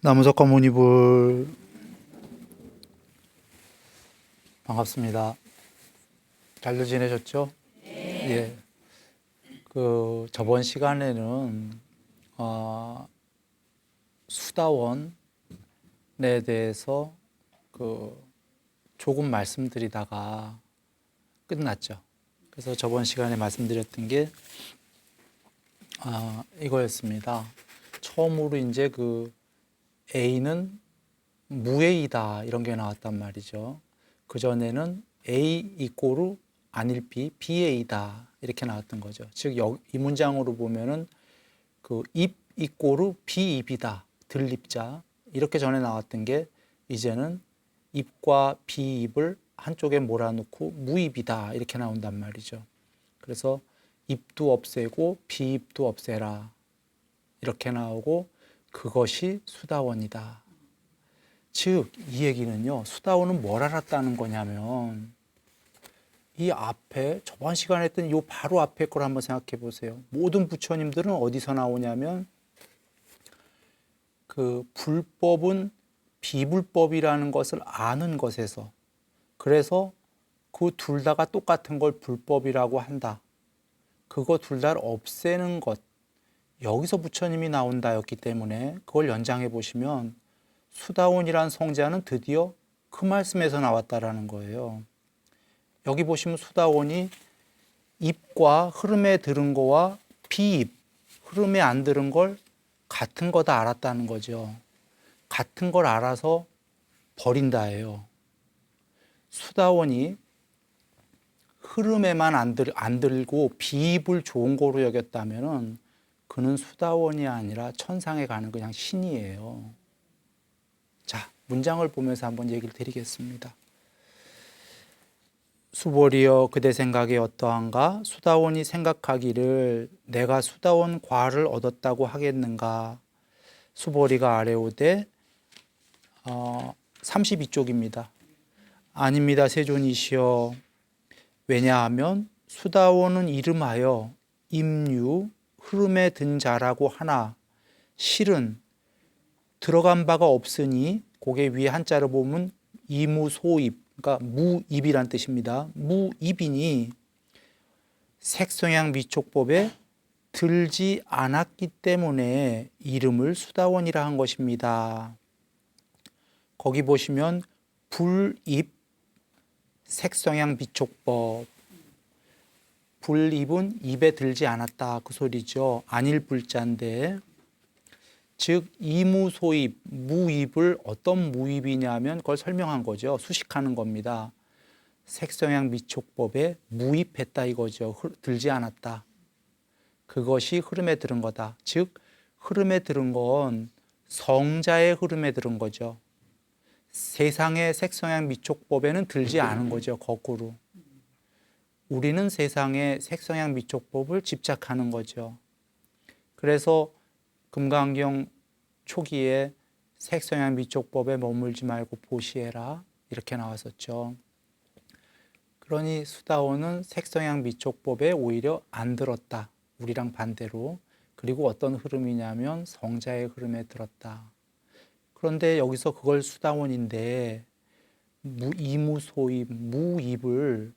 나무작가 모니볼 반갑습니다. 잘들 지내셨죠? 예. 저번 시간에는 수다원에 대해서 조금 말씀드리다가 끝났죠. 그래서 저번 시간에 말씀드렸던 게 이거였습니다. 처음으로 이제 A는 무A이다 이런 게 나왔단 말이죠. 그전에는 A 이꼬르 아닐 B, BA이다 이렇게 나왔던 거죠. 즉 이 문장으로 보면은 입 이꼬르 비입이다, 들립자 이렇게 전에 나왔던 게 이제는 입과 비입을 한쪽에 몰아놓고 무입이다 이렇게 나온단 말이죠. 그래서 입도 없애고 비입도 없애라 이렇게 나오고 그것이 수다원이다. 즉 이 얘기는요, 수다원은 뭘 알았다는 거냐면 이 앞에 저번 시간에 했던 이 바로 앞에 걸 한번 생각해 보세요. 모든 부처님들은 어디서 나오냐면 불법은 비불법이라는 것을 아는 것에서, 그래서 그 둘 다가 똑같은 걸 불법이라고 한다. 그거 둘 다를 없애는 것, 여기서 부처님이 나온다였기 때문에 그걸 연장해 보시면 수다원이란 성자는 드디어 그 말씀에서 나왔다라는 거예요. 여기 보시면 수다원이 입과 흐름에 들은 거와 비입, 흐름에 안 들은 걸 같은 거다 알았다는 거죠. 같은 걸 알아서 버린다예요. 수다원이 흐름에만 안 들고 비입을 좋은 거로 여겼다면은 그는 수다원이 아니라 천상에 가는 그냥 신이에요. 자, 문장을 보면서 한번 얘기를 드리겠습니다. 수보리여 그대 생각이 어떠한가? 수다원이 생각하기를 내가 수다원 과를 얻었다고 하겠는가? 수보리가 아뢰오되 32쪽입니다. 아닙니다 세존이시여. 왜냐하면 수다원은 이름하여 임유 흐름에 든 자라고 하나 실은 들어간 바가 없으니 고개 위에 한자를 보면 이무소입, 그러니까 무입이란 뜻입니다. 무입이니 색성향 미촉법에 들지 않았기 때문에 이름을 수다원이라 한 것입니다. 거기 보시면 불입 색성향 미촉법, 불입은 입에 들지 않았다 그 소리죠. 아닐 불자인데, 즉 이무소입, 무입을 어떤 무입이냐면 그걸 설명한 거죠. 수식하는 겁니다. 색성향 미촉법에 무입했다 이거죠. 들지 않았다. 그것이 흐름에 들은 거다. 즉 흐름에 들은 건 성자의 흐름에 들은 거죠. 세상의 색성향 미촉법에는 들지 않은 거죠. 거꾸로. 우리는 세상의 색성향 미촉법을 집착하는 거죠. 그래서 금강경 초기에 색성향 미촉법에 머물지 말고 보시해라 이렇게 나왔었죠. 그러니 수다원은 색성향 미촉법에 오히려 안 들었다. 우리랑 반대로. 그리고 어떤 흐름이냐면 성자의 흐름에 들었다. 그런데 여기서 그걸 수다원인데 이무소입, 무입을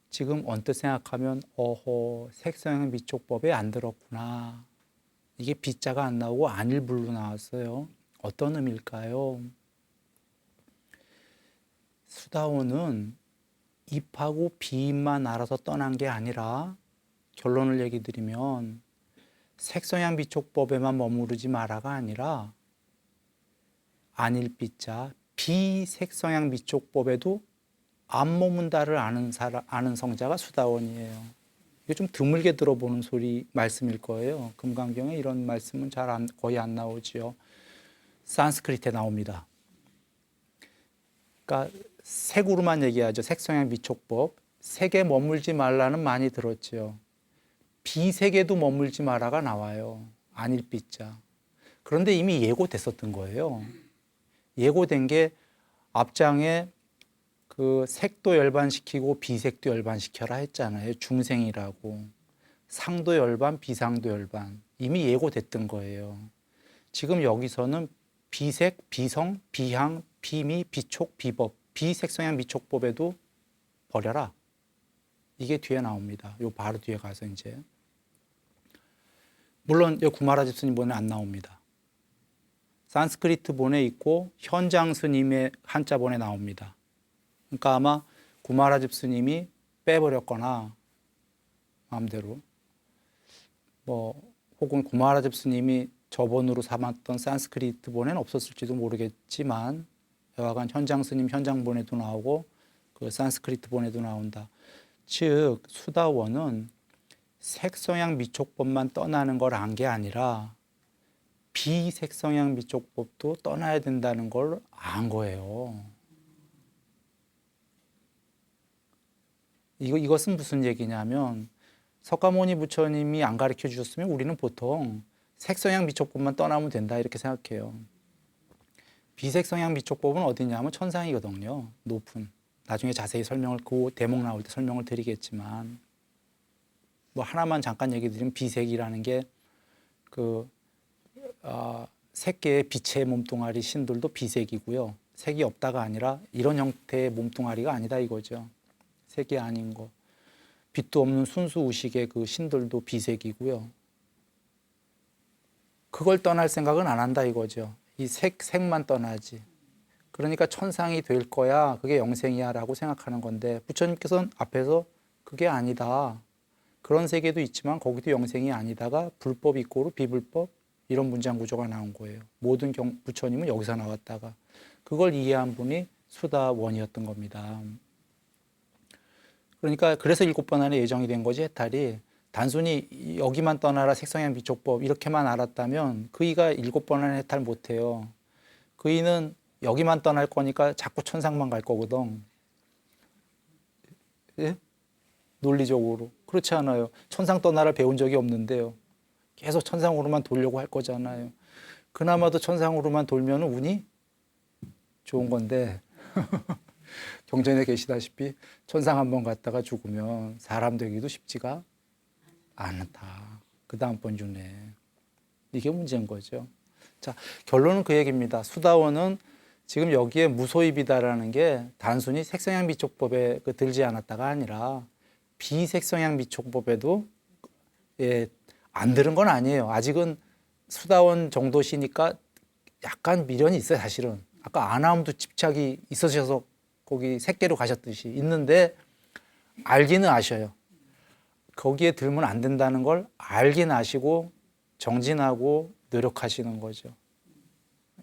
지금 언뜻 생각하면 색성향 미촉법에 안 들었구나. 이게 비자가 안 나오고 안일불로 나왔어요. 어떤 의미일까요? 수다원은 입하고 비입만 알아서 떠난 게 아니라 결론을 얘기 드리면 색성향 비촉법에만 머무르지 마라가 아니라 안일비자 비색성향 비촉법에도 안 머문다를 아는 성자가 수다원이에요. 이게 좀 드물게 들어보는 소리 말씀일 거예요. 금강경에 이런 말씀은 거의 안 나오지요. 산스크리트에 나옵니다. 그러니까 색으로만 얘기하죠. 색성향 미촉법. 색에 머물지 말라는 많이 들었죠. 비색에도 머물지 마라가 나와요. 안일비자. 그런데 이미 예고됐었던 거예요. 예고된 게 앞장에 색도 열반시키고 비색도 열반시켜라 했잖아요. 중생이라고. 상도 열반, 비상도 열반. 이미 예고됐던 거예요. 지금 여기서는 비색, 비성, 비향, 비미, 비촉, 비법, 비색성향 미촉법에도 버려라. 이게 뒤에 나옵니다. 요 바로 뒤에 가서 이제 물론 이 구마라 집스님 본에 안 나옵니다. 산스크리트 본에 있고 현장 스님의 한자본에 나옵니다. 그러니까 아마 구마라 집스님이 빼버렸거나 마음대로 뭐 혹은 구마라 집스님이 저본으로 삼았던 산스크리트 본에는 없었을지도 모르겠지만 여하간 현장 스님 현장본에도 나오고 그 산스크리트 본에도 나온다. 즉 수다원은 색성향 미촉법만 떠나는 걸 안 게 아니라 비색성향 미촉법도 떠나야 된다는 걸 안 거예요. 이것은 무슨 얘기냐면 석가모니 부처님이 안 가르쳐 주셨으면 우리는 보통 색성향 미촉법만 떠나면 된다 이렇게 생각해요. 비색성향 미촉법은 어디냐면 천상이거든요. 높은. 나중에 자세히 설명을 그 대목 나올 때 설명을 드리겠지만 뭐 하나만 잠깐 얘기 드리면 비색이라는 게 그 세 개의 빛의 몸뚱아리 신들도 비색이고요. 색이 없다가 아니라 이런 형태의 몸뚱아리가 아니다 이거죠. 색이 아닌 거. 빛도 없는 순수 우식의 그 신들도 비색이고요. 그걸 떠날 생각은 안 한다 이거죠. 이 색만 떠나지. 그러니까 천상이 될 거야. 그게 영생이야 라고 생각하는 건데 부처님께서는 앞에서 그게 아니다. 그런 세계도 있지만 거기도 영생이 아니다가 불법 이꼬르 비불법 이런 문장 구조가 나온 거예요. 모든 부처님은 여기서 나왔다가 그걸 이해한 분이 수다원이었던 겁니다. 그러니까 그래서 7번 안에 예정이 된 거지 해탈이 단순히 여기만 떠나라 색성향 미촉법 이렇게만 알았다면 그이가 7번 안에 해탈 못해요. 그이는 여기만 떠날 거니까 자꾸 천상만 갈 거거든. 예? 논리적으로. 그렇지 않아요. 천상 떠나를 배운 적이 없는데요. 계속 천상으로만 돌려고 할 거잖아요. 그나마도 천상으로만 돌면 운이 좋은 건데 경전에 계시다시피 천상 한번 갔다가 죽으면 사람 되기도 쉽지가 않다. 그 다음번 윤회. 이게 문제인 거죠. 자, 결론은 그 얘기입니다. 수다원은 지금 여기에 무소입이다라는 게 단순히 색성향 미촉법에 들지 않았다가 아니라 비색성향 미촉법에도 안 들은 건 아니에요. 아직은 수다원 정도시니까 약간 미련이 있어요, 사실은. 아까 아나운도 집착이 있으셔서 거기 새끼로 가셨듯이 있는데 알기는 아셔요. 거기에 들면 안 된다는 걸 알긴 아시고 정진하고 노력하시는 거죠.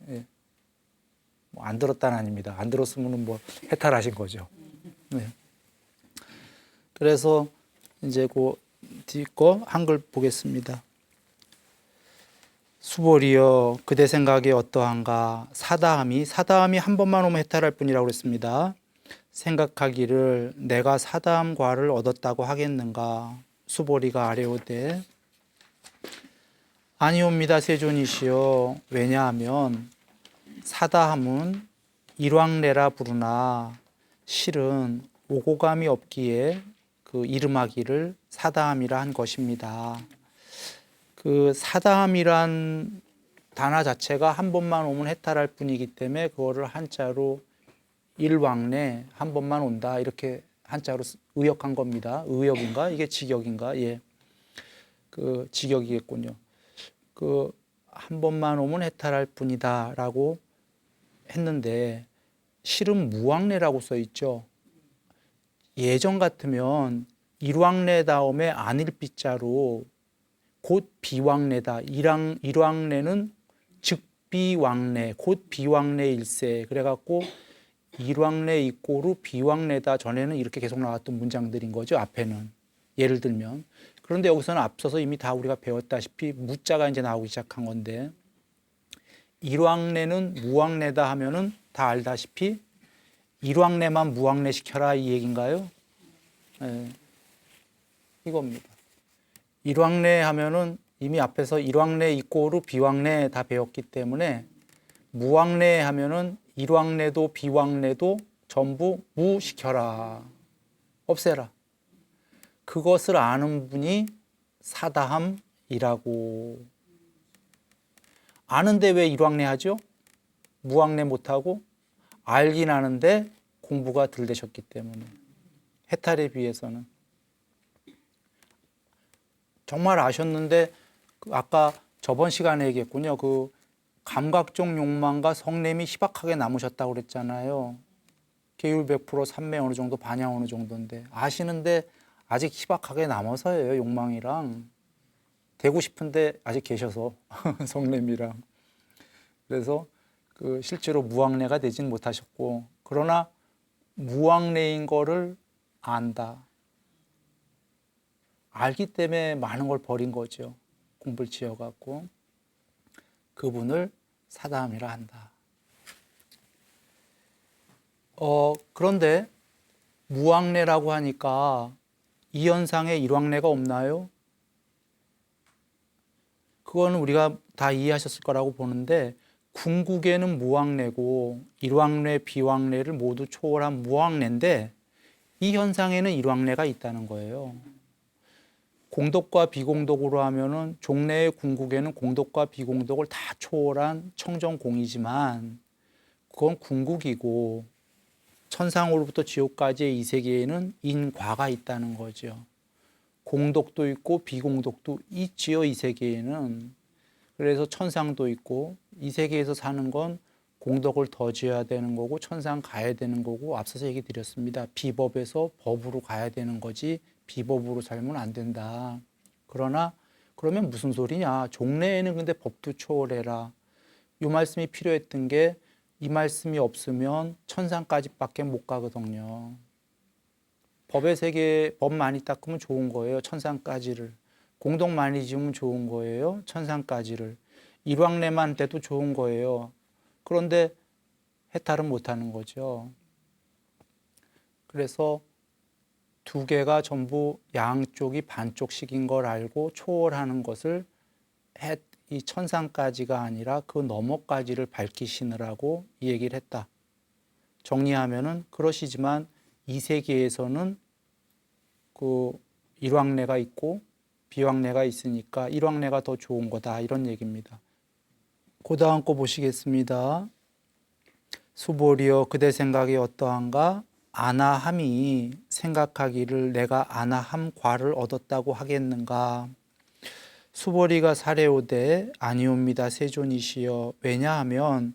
예. 뭐 안 들었다는 아닙니다. 안 들었으면 뭐 해탈하신 거죠. 네. 그래서 이제 그 뒤 거 한글 보겠습니다. 수보리여 그대 생각에 어떠한가. 사다함이 한 번만 오면 해탈할 뿐이라고 그랬습니다. 생각하기를 내가 사다함과를 얻었다고 하겠는가. 수보리가 아뢰오되 아니옵니다 세존이시여. 왜냐하면 사다함은 일왕래라 부르나 실은 오고감이 없기에 그 이름하기를 사다함이라 한 것입니다. 그 사다함이란 단어 자체가 한 번만 오면 해탈할 뿐이기 때문에 그거를 한자로 일왕래 한 번만 온다 이렇게 한자로 의역한 겁니다. 의역인가 이게 직역인가? 예, 그 직역이겠군요. 그 한 번만 오면 해탈할 뿐이다라고 했는데 실은 무왕래라고 써 있죠. 예전 같으면 일왕래 다음에 안일비자로 곧 비왕래다. 일왕래는 즉비왕래, 곧 비왕래일세. 그래갖고 일왕래 이꼬르 비왕래다. 전에는 이렇게 계속 나왔던 문장들인 거죠. 앞에는. 예를 들면. 그런데 여기서는 앞서서 이미 다 우리가 배웠다시피 무자가 이제 나오기 시작한 건데 일왕래는 무왕래다 하면은 다 알다시피 일왕래만 무왕래 시켜라 이 얘기인가요? 네. 이겁니다. 일왕래 하면은 이미 앞에서 일왕래 이꼬르 비왕래 다 배웠기 때문에 무왕래 하면은 일왕래도 비왕래도 전부 무시켜라. 없애라. 그것을 아는 분이 사다함이라고. 아는데 왜 일왕래 하죠? 무왕래 못하고 알긴 아는데 공부가 덜 되셨기 때문에 해탈에 비해서는 정말 아셨는데 아까 저번 시간에 얘기했군요. 그 감각적 욕망과 성냄이 희박하게 남으셨다고 그랬잖아요. 계율 100%, 삼매 어느 정도, 반향 어느 정도인데 아시는데 아직 희박하게 남아서예요. 욕망이랑 되고 싶은데 아직 계셔서 성냄이랑. 그래서 그 실제로 무왕래가 되진 못하셨고, 그러나 무왕래인 거를 안다. 알기 때문에 많은 걸 버린 거죠. 공부를 지어갖고 그분을 사다함이라 한다. 그런데 무왕래라고 하니까 이 현상에 일왕래가 없나요? 그거는 우리가 다 이해하셨을 거라고 보는데 궁극에는 무왕래고 일왕래, 비왕래를 모두 초월한 무왕래인데 이 현상에는 일왕래가 있다는 거예요. 공덕과 비공덕으로 하면은 종래의 궁극에는 공덕과 비공덕을 다 초월한 청정공이지만 그건 궁극이고 천상으로부터 지옥까지의 이 세계에는 인과가 있다는 거죠. 공덕도 있고 비공덕도 있지요, 이 세계에는. 그래서 천상도 있고 이 세계에서 사는 건 공덕을 더 지어야 되는 거고 천상 가야 되는 거고 앞서서 얘기 드렸습니다. 비법에서 법으로 가야 되는 거지 비법으로 살면 안 된다. 그러나 그러면 무슨 소리냐. 종래에는 근데 법도 초월해라. 이 말씀이 필요했던 게 이 말씀이 없으면 천상까지밖에 못 가거든요. 법의 세계 법 많이 닦으면 좋은 거예요. 천상까지를. 공덕 많이 지으면 좋은 거예요. 천상까지를. 일왕래만 돼도 좋은 거예요. 그런데 해탈은 못하는 거죠. 그래서 두 개가 전부 양쪽이 반쪽씩인 걸 알고 초월하는 것을 이 천상까지가 아니라 그 너머까지를 밝히시느라고 이 얘기를 했다. 정리하면은 그러시지만 이 세계에서는 그 일왕래가 있고 비왕래가 있으니까 일왕래가 더 좋은 거다 이런 얘기입니다. 그 다음 거 보시겠습니다. 수보리여 그대 생각이 어떠한가? 아나함이 생각하기를 내가 아나함과를 얻었다고 하겠는가? 수보리가 사례오되 아니옵니다 세존이시여. 왜냐하면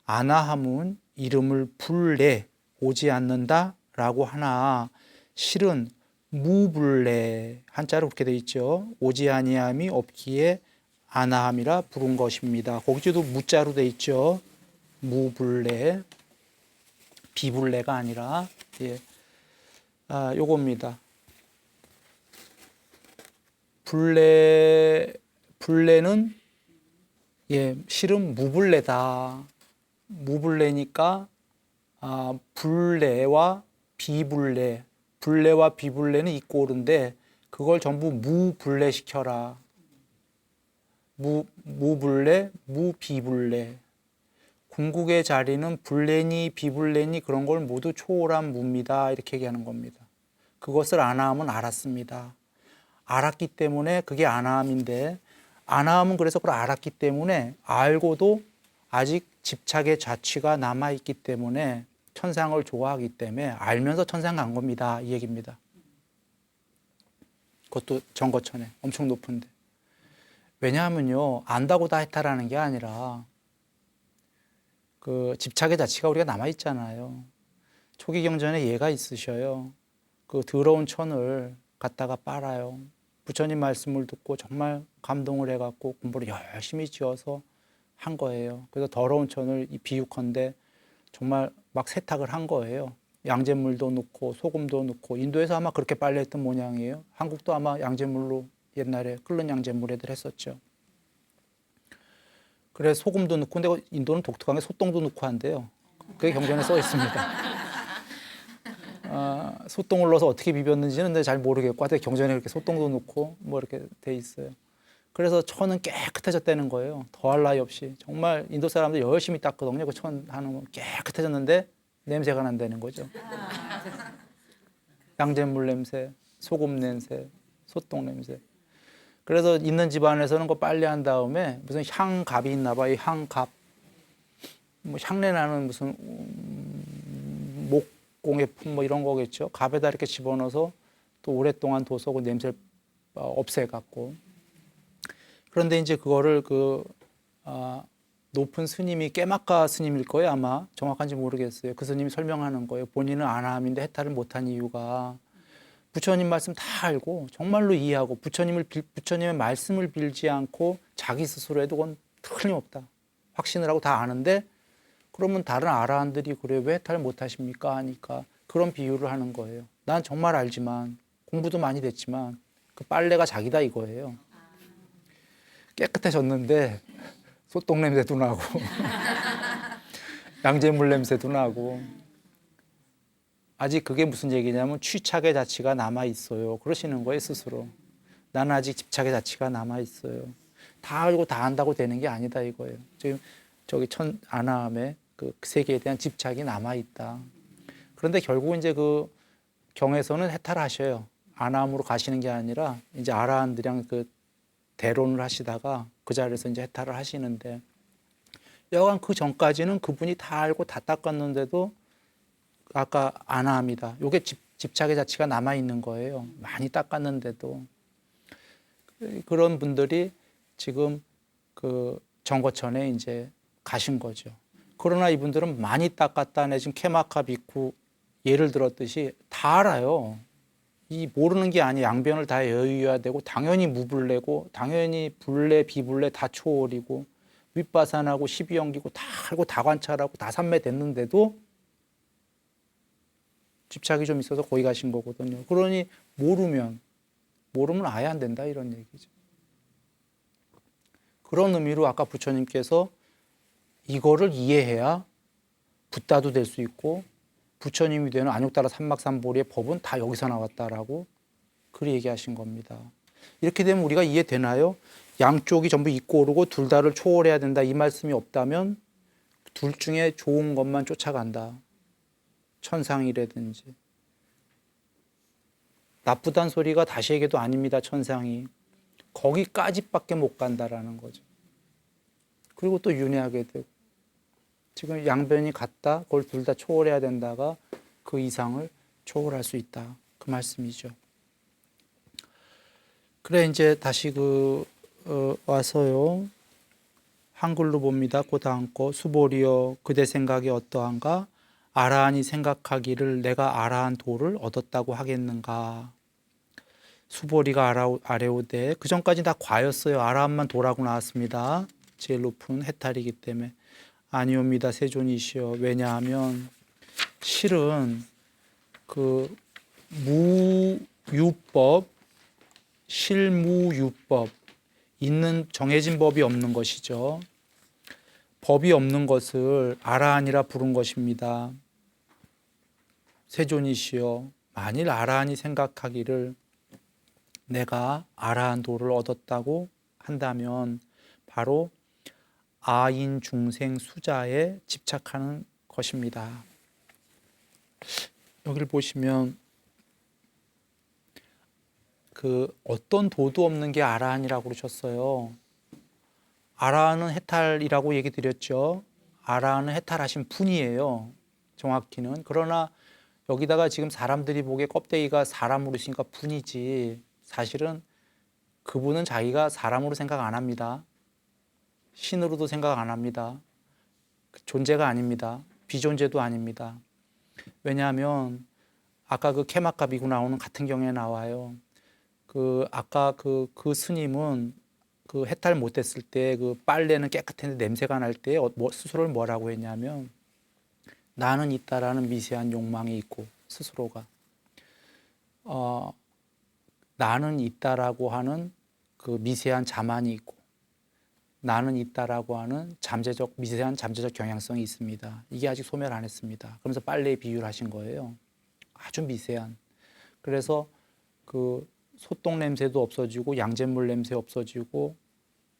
아나함은 이름을 불래 오지 않는다 라고 하나 실은 무불래 한자로 그렇게 되어 있죠. 오지 아니함이 없기에 아나함이라 부른 것입니다. 거기도 무자로 되어 있죠. 무불래 비불래가 아니라 요겁니다. 불래는 실은 무불래다. 무불래니까 불래와 비불래, 불래와 비불래는 있고 오른데 그걸 전부 무불래 시켜라. 무불래, 무비불래. 궁극의 자리는 불래니 비불래니 그런 걸 모두 초월한 무입니다. 이렇게 얘기하는 겁니다. 그것을 아나함은 알았습니다. 알았기 때문에 그게 아나함인데 아나함은 그래서 그걸 알았기 때문에 알고도 아직 집착의 자취가 남아있기 때문에 천상을 좋아하기 때문에 알면서 천상 간 겁니다. 이 얘기입니다. 그것도 정거천에 엄청 높은데. 왜냐하면요. 안다고 다 해탈하는 게 아니라 그 집착의 자취가 우리가 남아있잖아요. 초기 경전에 예가 있으셔요. 그 더러운 천을 갖다가 빨아요. 부처님 말씀을 듣고 정말 감동을 해갖고 공부를 열심히 지어서 한 거예요. 그래서 더러운 천을 비육한데 정말 막 세탁을 한 거예요. 양잿물도 넣고 소금도 넣고 인도에서 아마 그렇게 빨래 했던 모양이에요. 한국도 아마 양잿물로 옛날에 끓는 양잿물 애들 했었죠. 그래서 소금도 넣고 근데 인도는 독특한 게 소똥도 넣고 한대요. 그게 경전에 써 있습니다. 소똥을 넣어서 어떻게 비볐는지는 잘 모르겠고 하여튼 경전에 이렇게 소똥도 넣고 뭐 이렇게 돼 있어요. 그래서 천은 깨끗해졌다는 거예요. 더할 나위 없이. 정말 인도 사람들 열심히 닦거든요. 그 천 하는 거 깨끗해졌는데 냄새가 난다는 거죠. 양잿물 냄새, 소금 냄새, 소똥 냄새. 그래서 있는 집안에서는 그 빨래한 다음에 무슨 향갑이 있나 봐. 이 향갑. 뭐 향내 나는 무슨 목공의 품 뭐 이런 거겠죠. 갑에다 이렇게 집어넣어서 또 오랫동안 둬서 그 냄새를 없애갖고. 그런데 이제 그거를 높은 스님이 깨막가 스님일 거예요, 아마. 정확한지 모르겠어요. 그 스님이 설명하는 거예요. 본인은 아나함인데 해탈을 못한 이유가 부처님 말씀 다 알고 정말로 이해하고 부처님의 말씀을 빌지 않고 자기 스스로 해도 그건 틀림없다. 확신을 하고 다 아는데 그러면 다른 아라한들이 그래 왜 해탈 못하십니까? 하니까 그런 비유를 하는 거예요. 난 정말 알지만 공부도 많이 됐지만 그 빨래가 자기다 이거예요. 깨끗해졌는데 소똥 냄새도 나고 양잿물 냄새도 나고 아직 그게 무슨 얘기냐면 취착의 자취가 남아있어요. 그러시는 거예요 스스로. 나는 아직 집착의 자취가 남아있어요. 다 알고 다 안다고 되는 게 아니다 이거예요. 지금 저기 아나함의 그 세계에 대한 집착이 남아있다. 그런데 결국 이제 그 경에서는 해탈하셔요. 아나함으로 가시는 게 아니라 이제 아라한들이랑 그 대론을 하시다가 그 자리에서 이제 해탈을 하시는데 여간 그 전까지는 그분이 다 알고 다 닦았는데도 아까 아나함이다. 요게 집착의 자취가 남아 있는 거예요. 많이 닦았는데도 그런 분들이 지금 그 정거천에 이제 가신 거죠. 그러나 이분들은 많이 닦았다네 지금 케마카 비쿠 예를 들었듯이 다 알아요. 이 모르는 게 아니에요. 양변을 다 여의해야 되고 당연히 무불례고 당연히 불례 비불례 다 초월이고 윗바산하고 십이연기고 다 알고 다 관찰하고 다 삼매됐는데도 집착이 좀 있어서 거기 가신 거거든요. 그러니 모르면 아예 안 된다 이런 얘기죠. 그런 의미로 아까 부처님께서 이거를 이해해야 붓다도 될 수 있고 부처님이 되는 안욕따라 삼막삼보리의 법은 다 여기서 나왔다라고 그리 얘기하신 겁니다. 이렇게 되면 우리가 이해되나요? 양쪽이 전부 있고 오르고 둘 다를 초월해야 된다 이 말씀이 없다면 둘 중에 좋은 것만 쫓아간다. 천상이라든지. 나쁘단 소리가 다시 얘기해도 아닙니다. 천상이. 거기까지밖에 못 간다라는 거죠. 그리고 또 윤회하게 되고. 지금 양변이 같다. 그걸 둘 다 초월해야 된다가 그 이상을 초월할 수 있다. 그 말씀이죠. 그래 이제 다시 와서요. 한글로 봅니다. 그 다음 거 수보리여 그대 생각이 어떠한가? 아라한이 생각하기를 내가 아라한 도를 얻었다고 하겠는가? 수보리가 아래오되 그 전까지 다 과였어요. 아라한만 도라고 나왔습니다. 제일 높은 해탈이기 때문에 아니옵니다. 세존이시여. 왜냐하면 실은 그 무유법, 실무유법 있는 정해진 법이 없는 것이죠. 법이 없는 것을 아라한이라 부른 것입니다. 세존이시여. 만일 아라한이 생각하기를 내가 아라한 도를 얻었다고 한다면 바로 아인 중생 수자에 집착하는 것입니다. 여기를 보시면 그 어떤 도도 없는 게 아라한이라고 그러셨어요. 아라한은 해탈이라고 얘기 드렸죠. 아라한은 해탈하신 분이에요. 정확히는. 그러나 여기다가 지금 사람들이 보기에 껍데기가 사람으로 있으니까 분이지 사실은 그분은 자기가 사람으로 생각 안 합니다. 신으로도 생각 안 합니다. 존재가 아닙니다. 비존재도 아닙니다. 왜냐하면 아까 그 케마카 비구 나오는 같은 경우에 나와요. 아까 그 스님은 그 해탈 못했을 때 그 빨래는 깨끗했는데 냄새가 날 때 스스로를 뭐라고 했냐면 나는 있다라는 미세한 욕망이 있고 스스로가 나는 있다라고 하는 그 미세한 자만이 있고 나는 있다라고 하는 미세한 잠재적 경향성이 있습니다. 이게 아직 소멸 안 했습니다. 그러면서 빨래에 비유를 하신 거예요. 아주 미세한. 그래서 그 소똥 냄새도 없어지고 양잿물 냄새 없어지고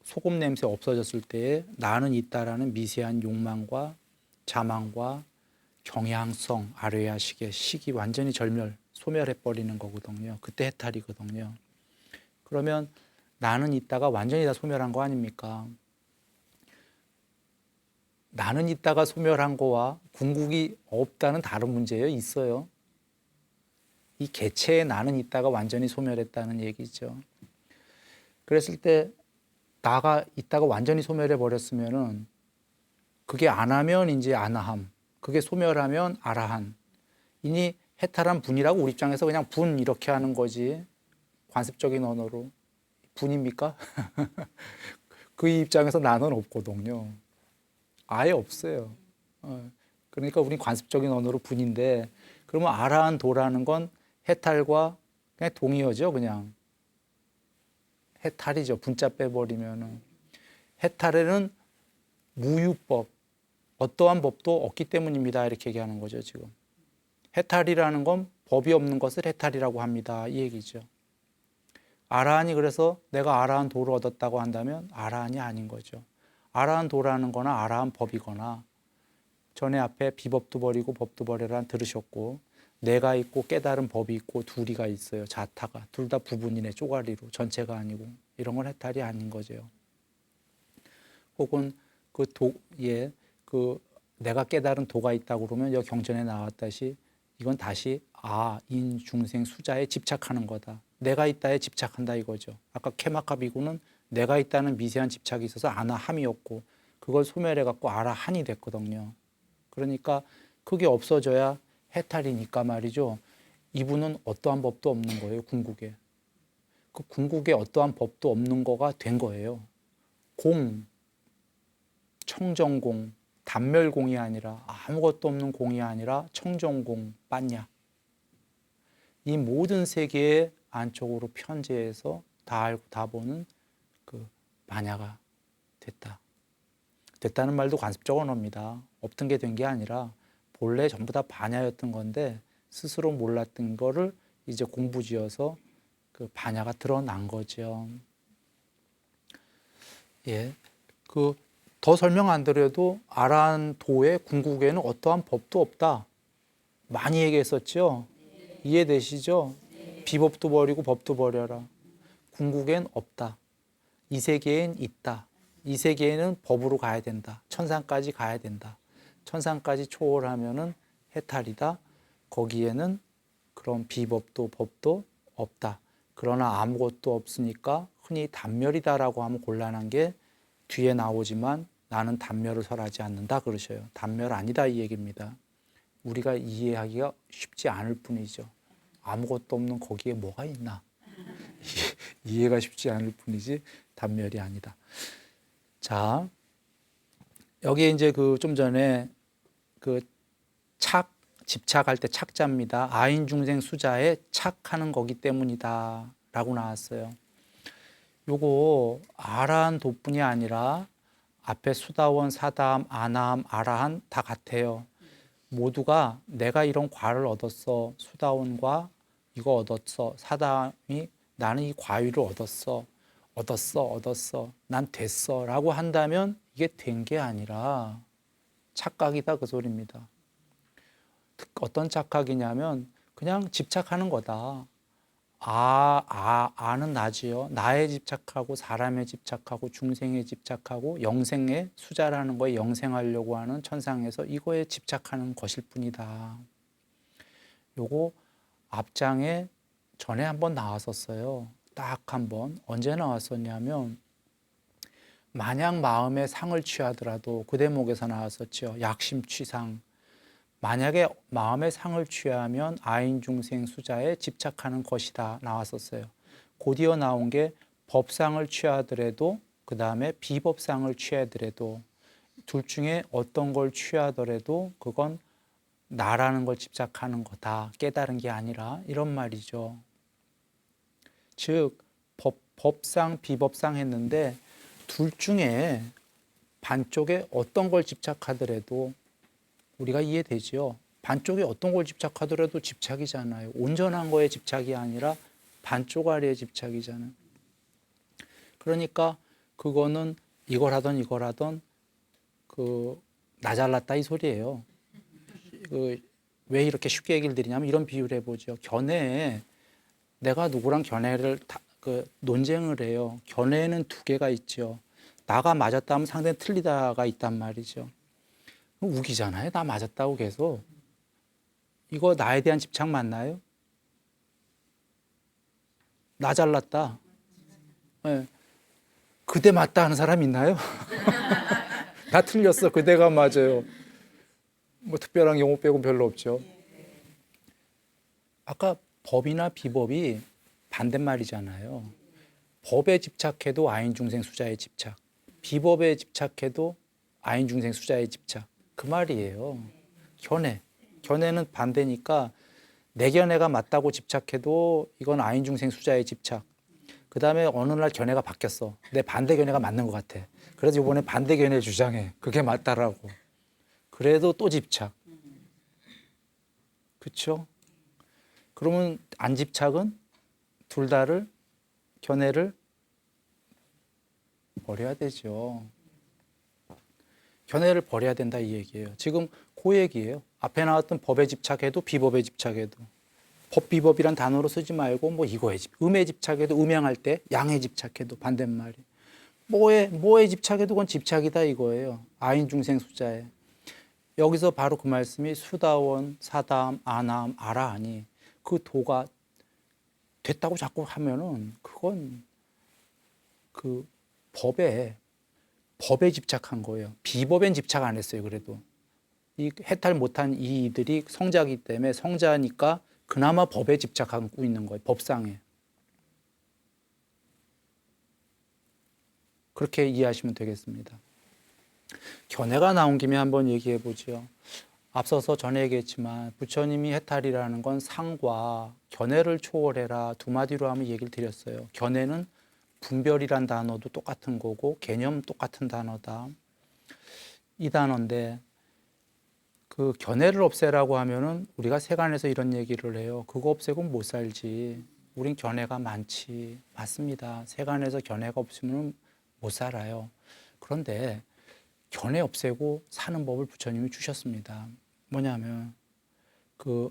소금 냄새 없어졌을 때에 나는 있다라는 미세한 욕망과 자만과 경향성, 아뢰야식의 식이 완전히 소멸해버리는 거거든요. 그때 해탈이거든요. 그러면 나는 있다가 완전히 다 소멸한 거 아닙니까? 나는 있다가 소멸한 거와 궁극이 없다는 다른 문제예요. 있어요. 이 개체의 나는 있다가 완전히 소멸했다는 얘기죠. 그랬을 때 나가 있다가 완전히 소멸해 버렸으면은 그게 안 하면 이제 아나함, 그게 소멸하면 아라한. 이니 해탈한 분이라고 우리 입장에서 그냥 분 이렇게 하는 거지. 관습적인 언어로 분입니까? 그 입장에서 나는 없거든요. 아예 없어요. 그러니까 우린 관습적인 언어로 분인데, 그러면 아라한 도라는 건 해탈과 그냥 동의어죠. 그냥 해탈이죠. 분자 빼버리면은. 해탈에는 무유법, 어떠한 법도 없기 때문입니다. 이렇게 얘기하는 거죠, 지금. 해탈이라는 건 법이 없는 것을 해탈이라고 합니다. 이 얘기죠. 아라한이 그래서 내가 아라한 도를 얻었다고 한다면 아라한이 아닌 거죠. 아라한 도라는 거나 아라한 법이거나, 전에 앞에 비법도 버리고 법도 버려라 들으셨고, 내가 있고 깨달은 법이 있고 둘이가 있어요. 자타가. 둘 다 부분이네. 쪼가리로. 전체가 아니고. 이런 건 해탈이 아닌 거죠. 혹은 그 도에 그 내가 깨달은 도가 있다고 그러면 여기 경전에 나왔다시 이건 다시 인, 중생, 수자에 집착하는 거다. 내가 있다에 집착한다 이거죠. 아까 케마카비구는 내가 있다는 미세한 집착이 있어서 아나함이었고 그걸 소멸해갖고 아라한이 됐거든요. 그러니까 그게 없어져야 해탈이니까 말이죠. 이분은 어떠한 법도 없는 거예요. 궁극에. 그 궁극에 어떠한 법도 없는 거가 된 거예요. 공, 청정공, 단멸공이 아니라 아무것도 없는 공이 아니라 청정공, 빠냐. 이 모든 세계의 안쪽으로 편재해서 다 알고 다 보는 그 마냐가 됐다. 됐다는 말도 관습적 언어입니다. 없던 게 된 게 아니라 본래 전부 다 반야였던 건데 스스로 몰랐던 거를 이제 공부지어서 그 반야가 드러난 거죠. 예, 그 더 설명 안 드려도 아라한 도의 궁극에는 어떠한 법도 없다. 많이 얘기했었죠. 이해되시죠? 비법도 버리고 법도 버려라. 궁극엔 없다. 이 세계엔 있다. 이 세계에는 법으로 가야 된다. 천상까지 가야 된다. 천상까지 초월하면은 해탈이다. 거기에는 그런 비법도 법도 없다. 그러나 아무것도 없으니까 흔히 단멸이다라고 하면 곤란한 게 뒤에 나오지만 나는 단멸을 설하지 않는다 그러셔요. 단멸 아니다 이 얘기입니다. 우리가 이해하기가 쉽지 않을 뿐이죠. 아무것도 없는 거기에 뭐가 있나? 이해가 쉽지 않을 뿐이지 단멸이 아니다. 자, 여기에 이제 그 좀 전에 그 집착할 때 착자입니다. 아인 중생 수자에 착하는 거기 때문이다 라고 나왔어요. 요거 아라한 도뿐이 아니라 앞에 수다원, 사다함, 아나함, 아라한 다 같아요. 모두가 내가 이런 과를 얻었어. 수다원과 이거 얻었어. 사다함이 나는 이 과위를 얻었어. 난 됐어. 라고 한다면 이게 된 게 아니라 착각이다 그 소리입니다. 어떤 착각이냐면 그냥 집착하는 거다. 아는 나지요. 나에 집착하고 사람에 집착하고 중생에 집착하고 영생에 수자라는 거에 영생하려고 하는 천상에서 이거에 집착하는 것일 뿐이다. 요거 앞장에 전에 한번 나왔었어요. 딱 한번. 언제 나왔었냐면 만약 마음에 상을 취하더라도 그 대목에서 나왔었죠. 약심취상. 만약에 마음의 상을 취하면 아인 중생 수자에 집착하는 것이다 나왔었어요. 곧이어 나온 게 법상을 취하더라도 그 다음에 비법상을 취하더라도 둘 중에 어떤 걸 취하더라도 그건 나라는 걸 집착하는 거다. 깨달은 게 아니라 이런 말이죠. 즉 법상 비법상 했는데 둘 중에 반쪽에 어떤 걸 집착하더라도 우리가 이해되죠. 반쪽에 어떤 걸 집착하더라도 집착이잖아요. 온전한 거에 집착이 아니라 반쪽아리에 집착이잖아요. 그러니까 그거는 이걸 하던 나 잘났다 이 소리예요. 왜 이렇게 쉽게 얘기를 드리냐면 이런 비유를 해보죠. 견해에 내가 누구랑 견해를 논쟁을 해요. 견해에는 두 개가 있죠. 나가 맞았다 하면 상대는 틀리다가 있단 말이죠. 우기잖아요. 나 맞았다고 계속. 이거 나에 대한 집착 맞나요? 나 잘났다. 네. 그대 맞다 하는 사람 있나요? 다 틀렸어. 그대가 맞아요. 뭐 특별한 경우 빼고 별로 없죠. 아까 법이나 비법이 반대말이잖아요. 법에 집착해도 아인중생 수자에 집착. 비법에 집착해도 아인중생 수자에 집착. 그 말이에요. 견해. 견해는 반대니까 내 견해가 맞다고 집착해도 이건 아인중생 수자에 집착. 그 다음에 어느 날 견해가 바뀌었어. 내 반대 견해가 맞는 것 같아. 그래서 이번에 반대 견해 주장해. 그게 맞다라고. 그래도 또 집착. 그렇죠? 그러면 안 집착은 둘 다를 견해를 버려야 되죠. 견해를 버려야 된다 이 얘기예요. 지금 그 얘기예요. 앞에 나왔던 법에 집착해도 비법에 집착해도 법 비법이란 단어로 쓰지 말고 뭐 이거에 음에 집착해도 음양할 때 양에 집착해도 반대말이 뭐에 집착해도 그건 집착이다 이거예요. 아인 중생 수자에. 여기서 바로 그 말씀이 수다원, 사담, 아남, 아라하니 그 도가 됐다고 자꾸 하면은 그건 그 법에 집착한 거예요. 비법엔 집착 안 했어요. 그래도 이 해탈 못한 이들이 성자이기 때문에 성자니까 그나마 법에 집착하고 있는 거예요. 법상에. 그렇게 이해하시면 되겠습니다. 견해가 나온 김에 한번 얘기해 보죠. 앞서서 전에 얘기했지만 부처님이 해탈이라는 건 상과 견해를 초월해라 두 마디로 하면 얘기를 드렸어요. 견해는 분별이란 단어도 똑같은 거고 개념 똑같은 단어다. 이 단어인데 그 견해를 없애라고 하면은 우리가 세간에서 이런 얘기를 해요. 그거 없애고는 못 살지. 우린 견해가 많지. 맞습니다. 세간에서 견해가 없으면 못 살아요. 그런데 견해 없애고 사는 법을 부처님이 주셨습니다. 뭐냐면 그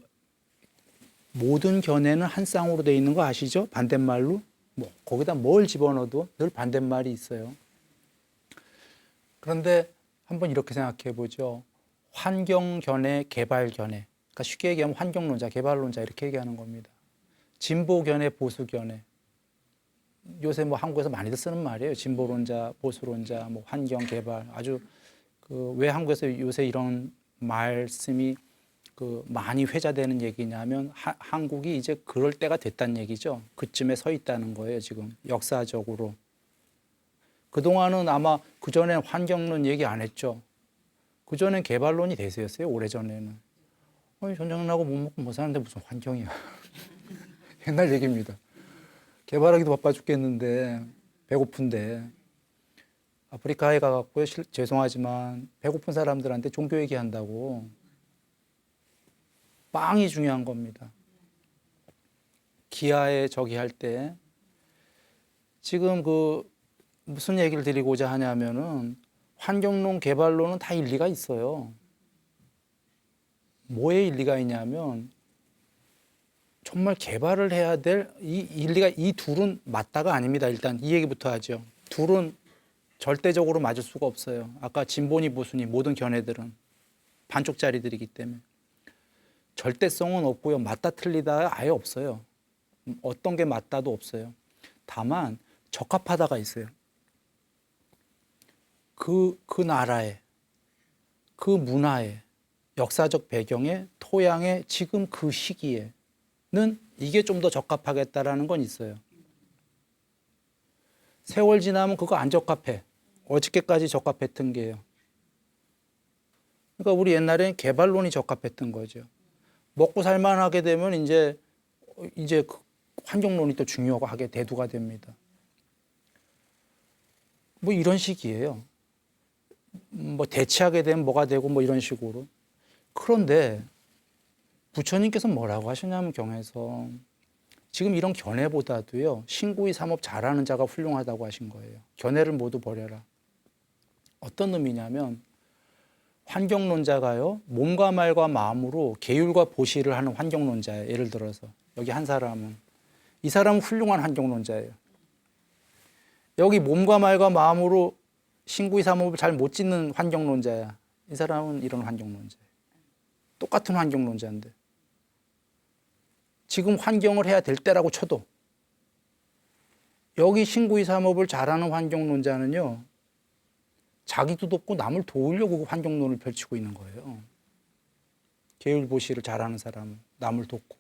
모든 견해는 한 쌍으로 되어 있는 거 아시죠? 반대말로 뭐 거기다 뭘 집어넣어도 늘 반대말이 있어요. 그런데 한번 이렇게 생각해 보죠. 환경 견해, 개발 견해. 그러니까 쉽게 얘기하면 환경론자, 개발론자 이렇게 얘기하는 겁니다. 진보 견해, 보수 견해. 요새 뭐 한국에서 많이들 쓰는 말이에요. 진보론자, 보수론자, 뭐 환경 개발. 아주 그 왜 한국에서 요새 이런 말씀이 그 많이 회자되는 얘기냐면 한국이 이제 그럴 때가 됐다는 얘기죠. 그쯤에 서 있다는 거예요. 지금 역사적으로. 그동안은 아마 그전에 환경론 얘기 안 했죠. 그전엔 개발론이 대세였어요. 오래전에는. 전쟁 나고 못 먹고 못 사는데 무슨 환경이야. 옛날 얘기입니다. 개발하기도 바빠 죽겠는데 배고픈데 아프리카에 가갖고 죄송하지만 배고픈 사람들한테 종교 얘기한다고. 빵이 중요한 겁니다. 기아에 저기 할 때 지금 그 무슨 얘기를 드리고자 하냐면은 환경론, 개발론은 다 일리가 있어요. 뭐에 일리가 있냐면 정말 개발을 해야 될 이 일리가 이 둘은 맞다가 아닙니다. 일단 이 얘기부터 하죠. 둘은 절대적으로 맞을 수가 없어요. 아까 진보니 보수니 모든 견해들은 반쪽짜리들이기 때문에 절대성은 없고요. 맞다 틀리다 아예 없어요. 어떤 게 맞다도 없어요. 다만 적합하다가 있어요. 그 나라에, 그 문화에, 역사적 배경에, 토양에, 지금 그 시기에는 이게 좀 더 적합하겠다라는 건 있어요. 세월 지나면 그거 안 적합해. 어저께까지 적합했던 게요. 그러니까 우리 옛날엔 개발론이 적합했던 거죠. 먹고 살만하게 되면 이제 그 환경론이 또 중요하게 대두가 됩니다. 뭐 이런 식이에요. 뭐 대치하게 되면 뭐가 되고 뭐 이런 식으로. 그런데 부처님께서 뭐라고 하셨냐면 경에서 지금 이런 견해보다도요 신구의 삼업 잘하는 자가 훌륭하다고 하신 거예요. 견해를 모두 버려라. 어떤 의미냐면 환경론자가요 몸과 말과 마음으로 계율과 보시를 하는 환경론자예요. 예를 들어서 여기 한 사람은 이 사람은 훌륭한 환경론자예요. 여기 몸과 말과 마음으로 신구의 삼업을 잘 못 짓는 환경론자야. 이 사람은 이런 환경론자예요. 똑같은 환경론자인데 지금 환경을 해야 될 때라고 쳐도 여기 신구이삼업을 잘하는 환경론자는요. 자기도 돕고 남을 도우려고 그 환경론을 펼치고 있는 거예요. 계율보시를 잘하는 사람은 남을 돕고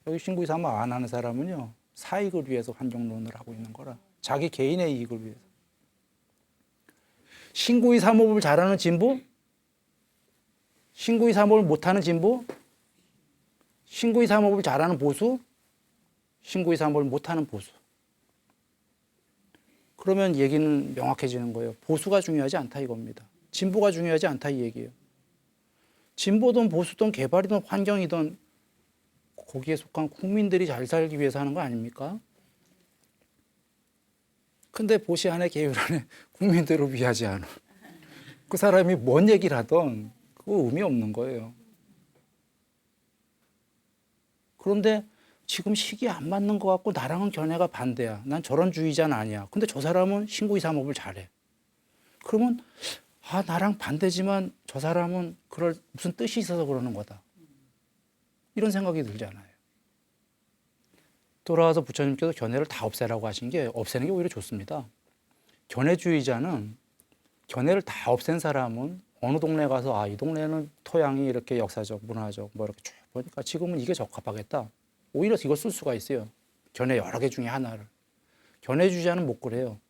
여기 신구이삼업 안 하는 사람은요. 사익을 위해서 환경론을 하고 있는 거라 자기 개인의 이익을 위해서. 신구이삼업을 잘하는 진보, 신구이삼업을 못하는 진보, 신구이삼업을 잘하는 보수, 신구이삼업을 못하는 보수. 그러면 얘기는 명확해지는 거예요. 보수가 중요하지 않다 이겁니다. 진보가 중요하지 않다 이 얘기예요. 진보든 보수든 개발이든 환경이든 거기에 속한 국민들이 잘 살기 위해서 하는 거 아닙니까? 근데 보시 안에 계율 안에 국민들을 위하지 않아. 그 사람이 뭔 얘기를 하든 그거 의미 없는 거예요. 그런데 지금 시기에 안 맞는 것 같고 나랑은 견해가 반대야. 난 저런 주의자는 아니야. 근데 저 사람은 신구이삼업을 잘해. 그러면 나랑 반대지만 저 사람은 그럴 무슨 뜻이 있어서 그러는 거다. 이런 생각이 들잖아요. 돌아와서 부처님께서 견해를 다 없애라고 하신 게 없애는 게 오히려 좋습니다. 견해주의자는 견해를 다 없앤 사람은 어느 동네 가서 이 동네는 토양이 이렇게 역사적, 문화적 뭐 이렇게 쭉 보니까 지금은 이게 적합하겠다. 오히려 이걸 쓸 수가 있어요. 견해 여러 개 중에 하나를. 견해주의자는 못 그래요.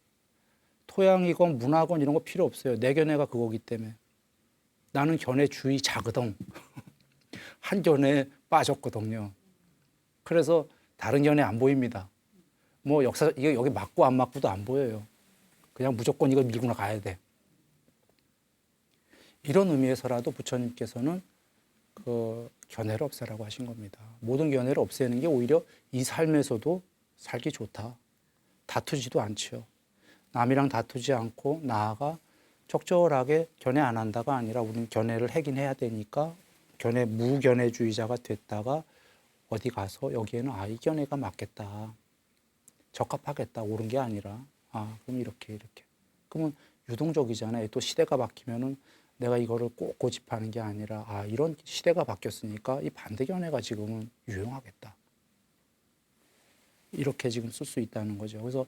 토양이건 문화건 이런 거 필요 없어요. 내 견해가 그거기 때문에. 나는 견해주의자거든. 한 견해에 빠졌거든요. 그래서 다른 견해 안 보입니다. 뭐 역사 이게 여기 맞고 안 맞고도 안 보여요. 그냥 무조건 이걸 밀고 나가야 돼. 이런 의미에서라도 부처님께서는 그 견해를 없애라고 하신 겁니다. 모든 견해를 없애는 게 오히려 이 삶에서도 살기 좋다. 다투지도 않지요. 남이랑 다투지 않고 나아가 적절하게 견해 안 한다가 아니라 우리는 견해를 하긴 해야 되니까 견해 무견해주의자가 됐다가 어디 가서 여기에는 이 견해가 맞겠다. 적합하겠다. 옳은 게 아니라 그럼 이렇게. 그러면 유동적이잖아요. 또 시대가 바뀌면은 내가 이거를 꼭 고집하는 게 아니라 이런 시대가 바뀌었으니까 이 반대 견해가 지금은 유용하겠다. 이렇게 지금 쓸 수 있다는 거죠. 그래서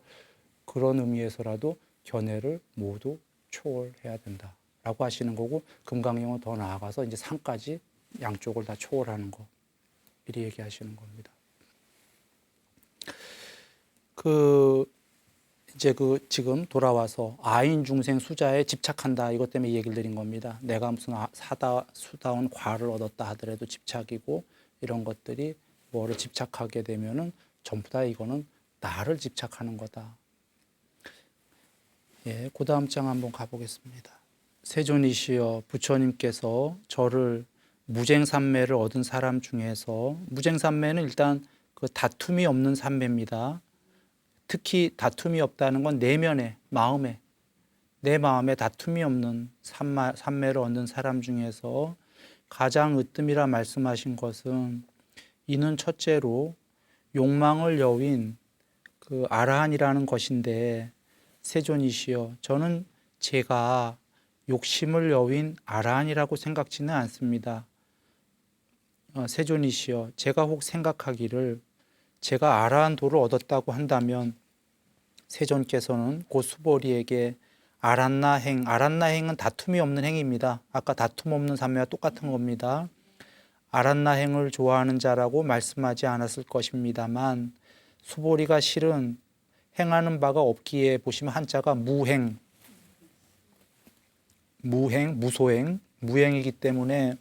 그런 의미에서라도 견해를 모두 초월해야 된다라고 하시는 거고 금강경은 더 나아가서 이제 산까지 양쪽을 다 초월하는 거 이리 얘기하시는 겁니다. 이제 지금 돌아와서 아인 중생 수자에 집착한다 이것 때문에 얘기를 드린 겁니다. 내가 무슨 수다운 과를 얻었다 하더라도 집착이고 이런 것들이 뭐를 집착하게 되면은 전부 다 이거는 나를 집착하는 거다. 예, 그 다음 장 한번 가보겠습니다. 세존이시여 부처님께서 저를 무쟁삼매를 얻은 사람 중에서 무쟁삼매는 일단 그 다툼이 없는 삼매입니다. 특히 다툼이 없다는 건 내면에 내 마음에 다툼이 없는 삼매를 얻는 사람 중에서 가장 으뜸이라 말씀하신 것은 이는 첫째로 욕망을 여윈 그 아라한이라는 것인데 세존이시여 저는 제가 욕심을 여윈 아라한이라고 생각지는 않습니다. 세존이시여 제가 혹 생각하기를 제가 아라한 도를 얻었다고 한다면 세존께서는 고 수보리에게 아란나행은 다툼이 없는 행입니다. 아까 다툼 없는 삼매와 똑같은 겁니다. 아란나행을 좋아하는 자라고 말씀하지 않았을 것입니다만 수보리가 실은 행하는 바가 없기에 보시면 한자가 무행이기 때문에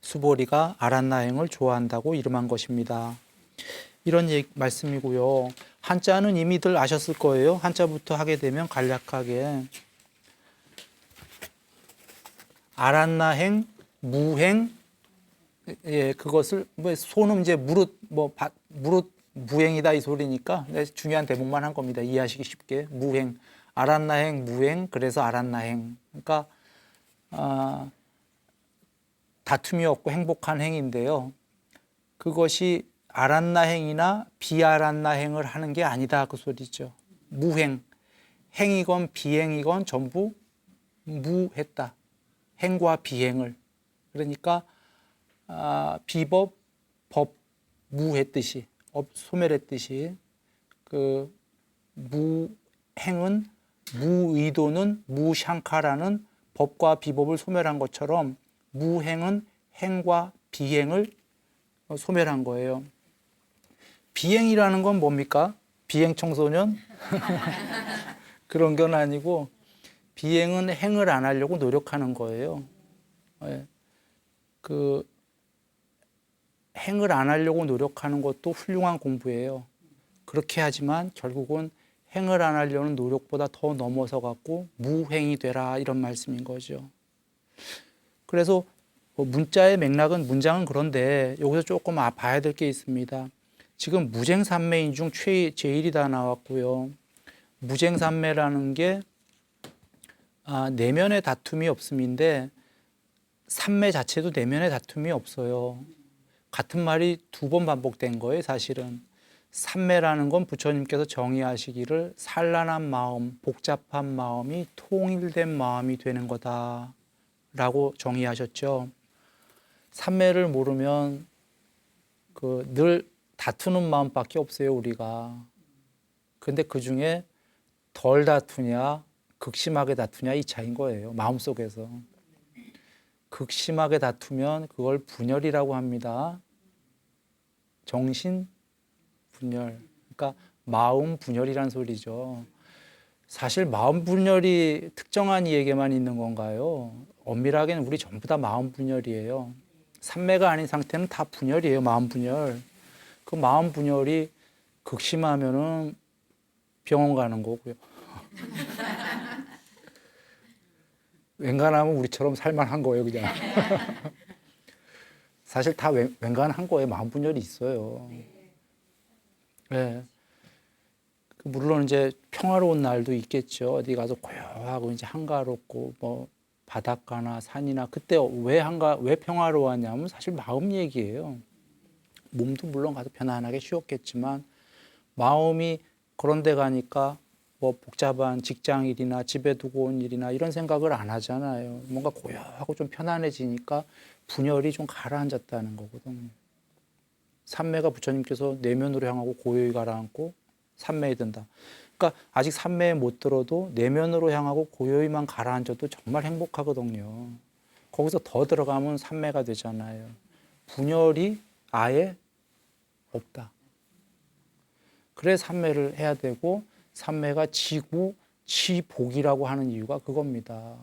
수보리가 아란나행을 좋아한다고 이름한 것입니다. 이런 말씀이고요. 한자는 이미들 아셨을 거예요. 한자부터 하게 되면 간략하게 아란나행, 무행, 그것을 소는 이제 무릇 무행이다 이 소리니까 중요한 대목만 한 겁니다. 이해하시기 쉽게 무행, 아란나행, 무행, 그래서 아란나행. 그러니까 다툼이 없고 행복한 행인데요. 그것이 아란나행이나 비아란나행을 하는 게 아니다 그 소리죠. 무행, 행이건 비행이건 전부 무했다. 행과 비행을. 그러니까 비법, 법, 무했듯이, 소멸했듯이 그 무행은 무의도는 무샹카라는 법과 비법을 소멸한 것처럼 무행은 행과 비행을 소멸한 거예요. 비행이라는 건 뭡니까? 비행 청소년? 그런 건 아니고 비행은 행을 안 하려고 노력하는 거예요. 그 행을 안 하려고 노력하는 것도 훌륭한 공부예요. 그렇게 하지만 결국은 행을 안 하려는 노력보다 더 넘어서 갖고 무행이 되라 이런 말씀인 거죠. 그래서 문자의 맥락은 문장은 그런데 여기서 조금 봐야 될 게 있습니다. 지금 무쟁삼매인 중 제일이 다 나왔고요. 무쟁삼매라는 게 내면의 다툼이 없음인데 삼매 자체도 내면의 다툼이 없어요. 같은 말이 두 번 반복된 거예요, 사실은. 삼매라는 건 부처님께서 정의하시기를 산란한 마음, 복잡한 마음이 통일된 마음이 되는 거다라고 정의하셨죠. 삼매를 모르면 늘 다투는 마음밖에 없어요, 우리가. 근데 그 중에 덜 다투냐, 극심하게 다투냐 이 차이인 거예요, 마음속에서. 극심하게 다투면 그걸 분열이라고 합니다. 정신 분열. 그러니까 마음 분열이란 소리죠. 사실 마음 분열이 특정한 이에게만 있는 건가요? 엄밀하게는 우리 전부 다 마음 분열이에요. 삼매가 아닌 상태는 다 분열이에요, 마음 분열. 그 마음 분열이 극심하면은 병원 가는 거고요. 웬간하면 우리처럼 살만한 거예요, 그냥. 사실 다 웬간한 거예요. 마음 분열이 있어요. 네. 물론 이제 평화로운 날도 있겠죠. 어디 가서 고요하고 이제 한가롭고 뭐 바닷가나 산이나 그때 왜 평화로웠냐면 사실 마음 얘기예요. 몸도 물론 가서 편안하게 쉬었겠지만 마음이 그런 데 가니까 뭐 복잡한 직장 일이나 집에 두고 온 일이나 이런 생각을 안 하잖아요. 뭔가 고요하고 좀 편안해지니까 분열이 좀 가라앉았다는 거거든요. 삼매가 부처님께서 내면으로 향하고 고요히 가라앉고 삼매에 든다. 그러니까 아직 삼매에 못 들어도 내면으로 향하고 고요히만 가라앉아도 정말 행복하거든요. 거기서 더 들어가면 삼매가 되잖아요. 분열이 아예 없다. 그래 삼매를 해야 되고 삼매가 지구, 지복이라고 하는 이유가 그겁니다.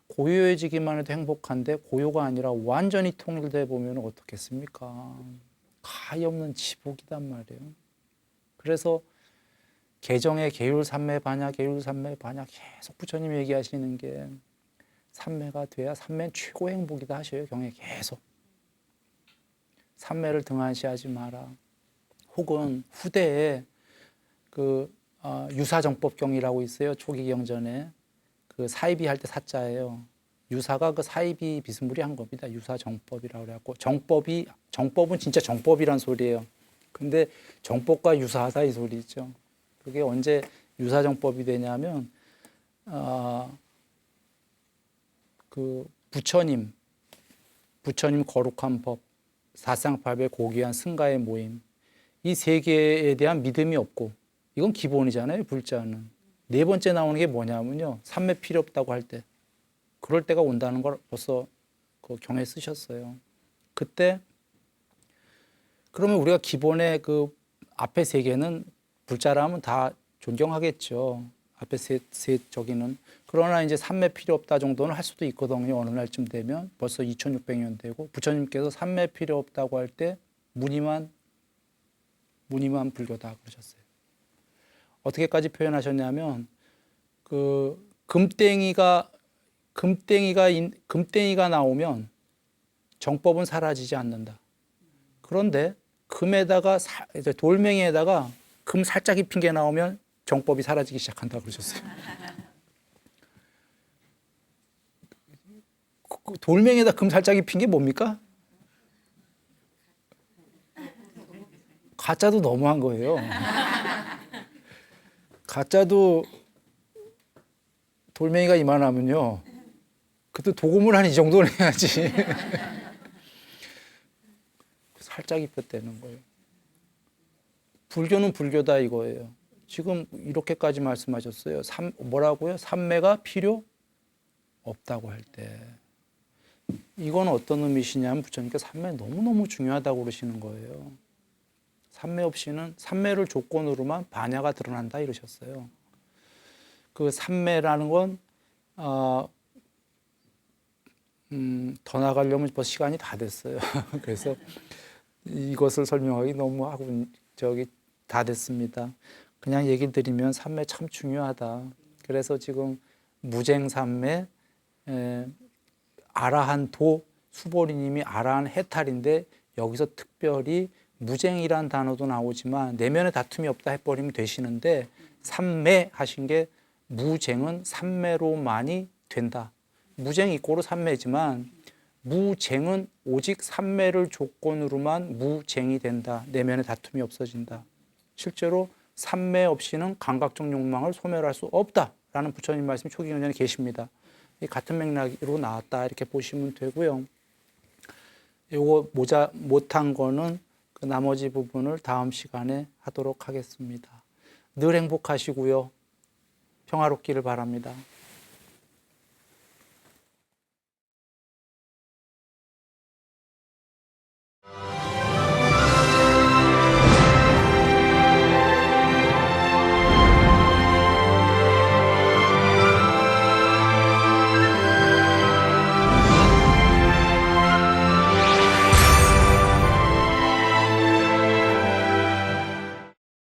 고요해지기만 해도 행복한데 고요가 아니라 완전히 통일돼 보면 어떻겠습니까? 가히 없는 지복이단 말이에요. 그래서 개정의 계율삼매 반야 계율삼매 반야 계속 부처님이 얘기하시는 게 삼매가 돼야 삼매는 최고 행복이다 하셔요. 경에 계속. 삼매를 등한시하지 마라. 혹은 후대에 유사정법경이라고 있어요. 초기 경전에 그 사이비 할 때 사자예요. 유사가 그 사이비 비스무리한 겁니다. 유사정법이라고 그래갖고 정법은 진짜 정법이란 소리예요. 근데 정법과 유사하다 이 소리죠. 그게 언제 유사정법이 되냐면 그 부처님 거룩한 법, 사상팔배 고귀한 승가의 모임 이 세 개에 대한 믿음이 없고 이건 기본이잖아요. 불자는. 네 번째 나오는 게 뭐냐면요. 삼매 필요 없다고 할 때. 그럴 때가 온다는 걸 벌써 그 경에 쓰셨어요. 그때 그러면 우리가 기본의 그 앞에 세 개는 불자라면 다 존경하겠죠. 앞에 세 저기는. 그러나 이제 삼매 필요 없다 정도는 할 수도 있거든요. 어느 날쯤 되면 벌써 2600년 되고 부처님께서 삼매 필요 없다고 할 때 무늬만 불교다 그러셨어요. 어떻게까지 표현하셨냐면 그 금땡이가 나오면 정법은 사라지지 않는다. 그런데 금에다가 돌멩이에다가 금 살짝 입힌 게 나오면 정법이 사라지기 시작한다 그러셨어요. 돌멩이에다 금 살짝 입힌 게 뭡니까? 가짜도 너무한 거예요. 가짜도 돌멩이가 이만하면요. 그때 도금을 한 이 정도는 해야지. 살짝 입혔다는 거예요. 불교는 불교다 이거예요. 지금 이렇게까지 말씀하셨어요. 뭐라고요? 삼매가 필요 없다고 할 때. 이건 어떤 의미시냐면 부처님께 삼매 너무너무 중요하다고 그러시는 거예요. 삼매 없이는 삼매를 조건으로만 반야가 드러난다 이러셨어요. 그 삼매라는 건 더 나가려면 벌써 시간이 다 됐어요. 그래서 이것을 설명하기 너무 하고 다 됐습니다. 그냥 얘기 드리면 삼매 참 중요하다. 그래서 지금 무쟁삼매, 아라한도, 수보리님이 아라한 해탈인데 여기서 특별히 무쟁이란 단어도 나오지만 내면에 다툼이 없다 해버리면 되시는데 삼매 하신 게 무쟁은 삼매로만이 된다. 무쟁 이꼬르 삼매지만 무쟁은 오직 삼매를 조건으로만 무쟁이 된다. 내면에 다툼이 없어진다. 실제로 삼매 없이는 감각적 욕망을 소멸할 수 없다라는 부처님 말씀이 초기경전에 계십니다. 이 같은 맥락으로 나왔다 이렇게 보시면 되고요. 요거 못한 거는 그 나머지 부분을 다음 시간에 하도록 하겠습니다. 늘 행복하시고요. 평화롭기를 바랍니다.